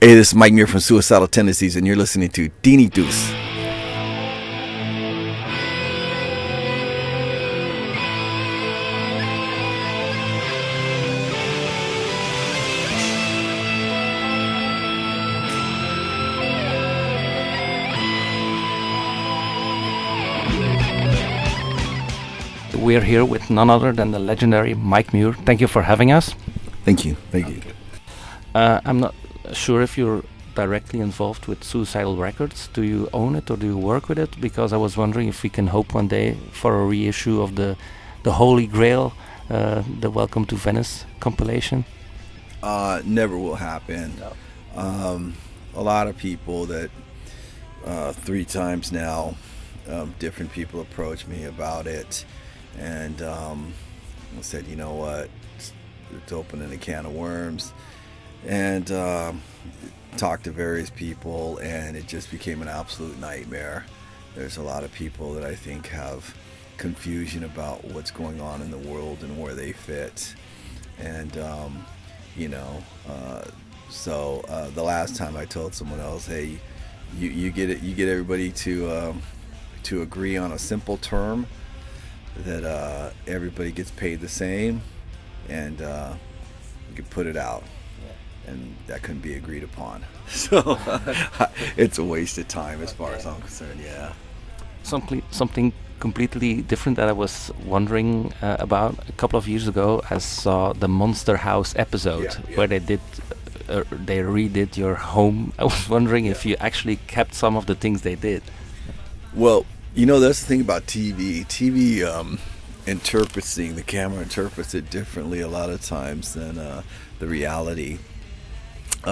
Hey, this is Mike Muir from Suicidal Tendencies, and you're listening to Tinnitus. We're here with none other than the legendary Mike Muir. Thank you for having us. Thank you. I'm not sure if you're directly involved with Suicidal Records. Do you own it or do you work with it? Because I was wondering if we can hope one day for a reissue of the Holy Grail, the Welcome to Venice compilation. Never will happen. No. A lot of people that 3 times now, different people approached me about it, and I said, you know what, it's opening a can of worms, and talked to various people, and it just became an absolute nightmare. There's a lot of people that I think have confusion about what's going on in the world and where they fit, and so the last time I told someone else, hey, you get everybody to agree on a simple term that everybody gets paid the same, and you can put it out, and that couldn't be agreed upon. So it's a waste of time as far as I'm concerned. Yeah. Something completely different that I was wondering about. A couple of years ago, I saw the Monster House episode where they redid your home. I was wondering if you actually kept some of the things they did. Well, that's the thing about TV. TV the camera interprets it differently a lot of times than the reality.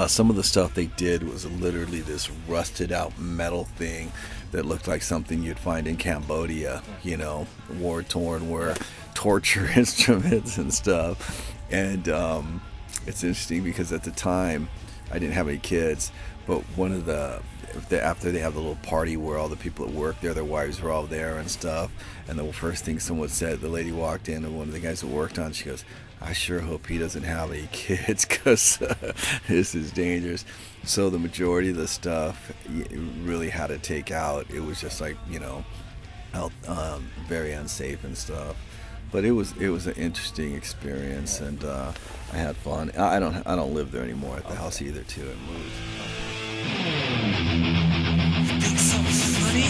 Some of the stuff they did was literally this rusted out metal thing that looked like something you'd find in Cambodia, war torn, where torture instruments and stuff. And it's interesting because at the time I didn't have any kids, but one of after they have the little party where all the people at work there, their wives were all there and stuff, and the first thing someone said, the lady walked in, and one of the guys that worked on, she goes, I sure hope he doesn't have any kids, because this is dangerous. So the majority of the stuff really had to take out. It was just like, very unsafe and stuff. But it was an interesting experience, and I had fun. I don't live there anymore at the house either, too. It moved. Think something funny?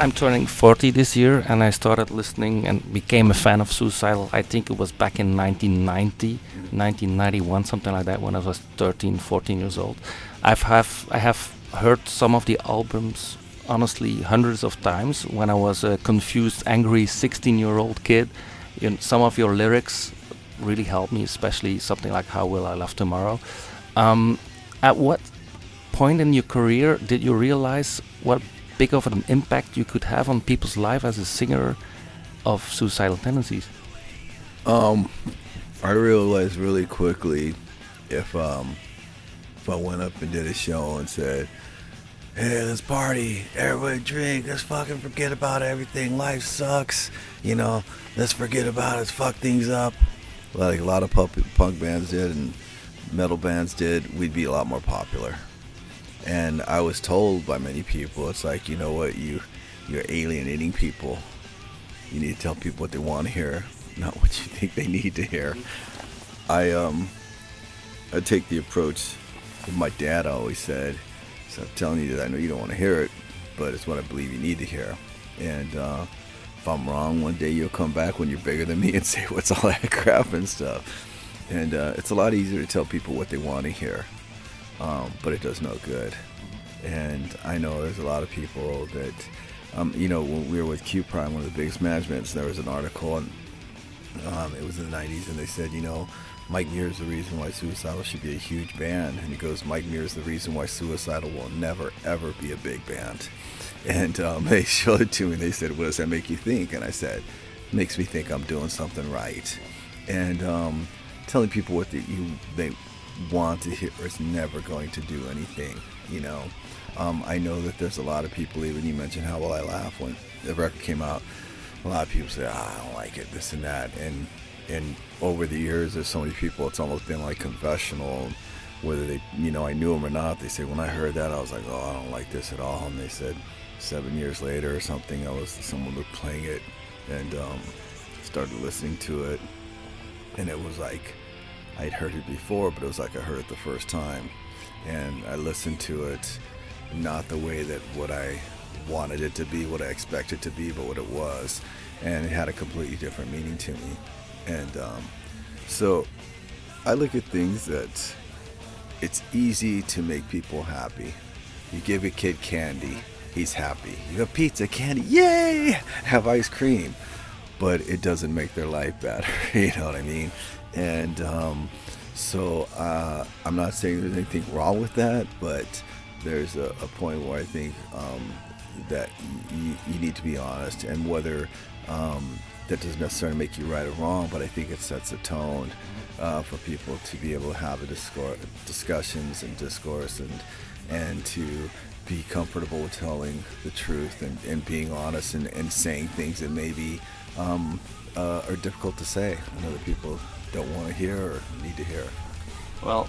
I'm turning 40 this year, and I started listening and became a fan of Suicidal. I think it was back in 1990, 1991, something like that, when I was 13, 14 years old. I have heard some of the albums, honestly, hundreds of times when I was a confused, angry 16-year-old kid. Some of your lyrics really helped me, especially something like How Will I Love Tomorrow. At what point in your career did you realize what big of an impact you could have on people's life as a singer of Suicidal Tendencies? I realized really quickly if I went up and did a show and said, hey, let's party, everybody drink, let's fucking forget about everything, life sucks, let's forget about it, let's fuck things up, like a lot of punk bands did and metal bands did, we'd be a lot more popular. And I was told by many people, it's like, you know what, you're alienating people. You need to tell people what they want to hear, not what you think they need to hear. I take the approach that my dad always said. So I'm telling you that I know you don't want to hear it, but it's what I believe you need to hear. And if I'm wrong, one day you'll come back when you're bigger than me and say, what's all that crap and stuff. And it's a lot easier to tell people what they want to hear. But it does no good. And I know there's a lot of people that, when we were with Q Prime, one of the biggest managements, there was an article, and it was in the 90s, and they said, Mike Muir is the reason why Suicidal should be a huge band. And he goes, Mike Muir is the reason why Suicidal will never, ever be a big band. And they showed it to me, and they said, what does that make you think? And I said, it makes me think I'm doing something right. And telling people what want to hear is never going to do anything, you know. I know that there's a lot of people, even you mentioned How Will I Laugh when the record came out, a lot of people say, I don't like it, this and that, and over the years there's so many people, it's almost been like confessional, whether they, you know, I knew them or not. They say, when I heard that, I was like, oh, I don't like this at all. And they said 7 years later or something, someone was playing it and started listening to it, and it was like I'd heard it before, but it was like I heard it the first time, and I listened to it not the way that what I wanted it to be, what I expected it to be, but what it was, and it had a completely different meaning to me. And so I look at things that it's easy to make people happy. You give a kid candy, he's happy. You have pizza, candy, yay! Have ice cream, but it doesn't make their life better. You know what I mean? And so I'm not saying there's anything wrong with that, but there's a point where I think that you need to be honest, and whether that doesn't necessarily make you right or wrong, but I think it sets a tone for people to be able to have discussions and discourse, and to be comfortable with telling the truth and being honest and saying things that maybe are difficult to say and other people don't want to hear or need to hear. Well,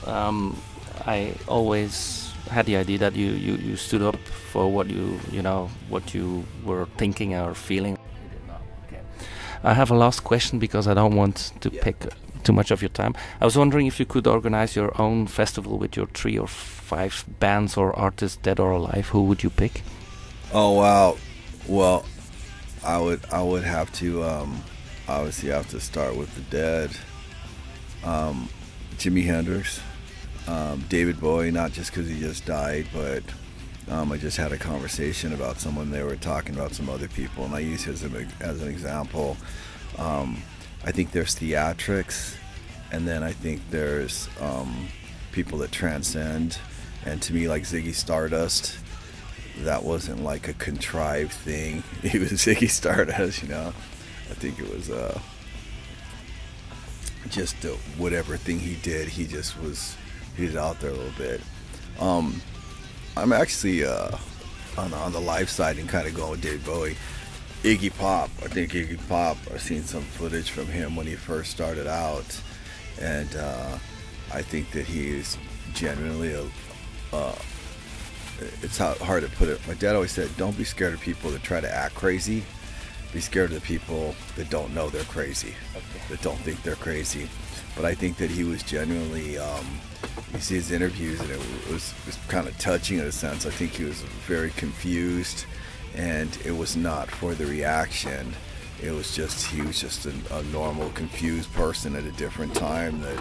I always had the idea that you stood up for what what you were thinking or feeling. You did not. Okay. I have a last question because I don't want to pick too much of your time. I was wondering if you could organize your own festival with your 3 or 5 bands or artists, dead or alive. Who would you pick? Oh wow, well, I would have to obviously have to start with the dead. Jimi Hendrix, David Bowie, not just because he just died, but I just had a conversation about someone, they were talking about some other people, and I use his as an example. I think there's theatrics, and then I think there's people that transcend, and to me, like Ziggy Stardust, that wasn't like a contrived thing. He was Ziggy Stardust, you know. I think it was just whatever thing he did, he was out there a little bit. I'm actually on the live side and kind of going with David Bowie. Iggy Pop, I think Iggy Pop, I've seen some footage from him when he first started out, and I think that he is genuinely it's hard to put it. My dad always said, don't be scared of people that try to act crazy. Be scared of the people that don't know they're crazy, that don't think they're crazy. But I think that he was genuinely, you see his interviews, and it was kind of touching in a sense. I think he was very confused, and it was not for the reaction. It was just, he was just a normal, confused person at a different time that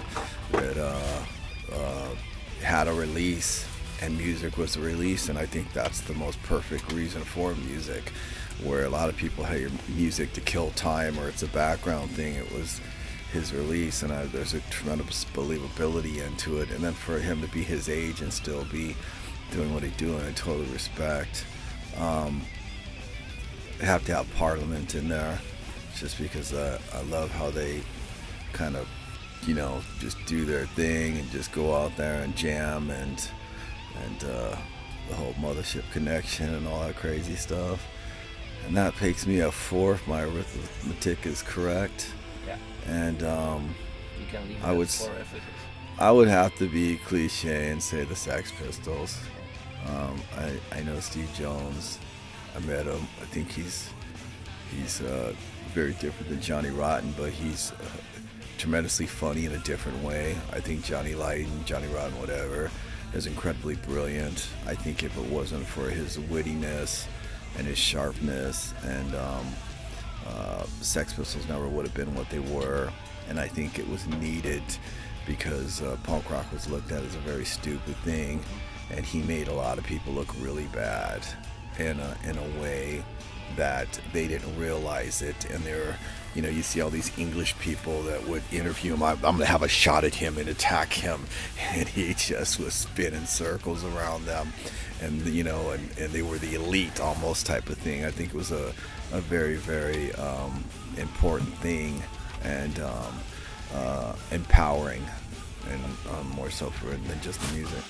had a release, and music was a release. And I think that's the most perfect reason for music, where a lot of people hire music to kill time or it's a background thing. It was his release, and there's a tremendous believability into it. And then for him to be his age and still be doing what he's doing, I totally respect. They have to have Parliament in there, just because I love how they kind of, just do their thing and just go out there and jam, and the whole Mothership Connection and all that crazy stuff. And that makes me a 4 if my arithmetic is correct. Yeah. And You can leave I would 4 if it is. I would have to be cliche and say the Sex Pistols. I know Steve Jones. I met him. I think he's very different than Johnny Rotten, but he's tremendously funny in a different way. I think Johnny Rotten, whatever, is incredibly brilliant. I think if it wasn't for his wittiness and his sharpness, and Sex Pistols never would have been what they were. And I think it was needed because punk rock was looked at as a very stupid thing, and he made a lot of people look really bad in a way that they didn't realize it. And they're, you see all these English people that would interview him. I'm going to have a shot at him and attack him, and he just was spinning circles around them, and and they were the elite almost type of thing. I think it was a very, very important thing, and empowering. and more so for than just the music.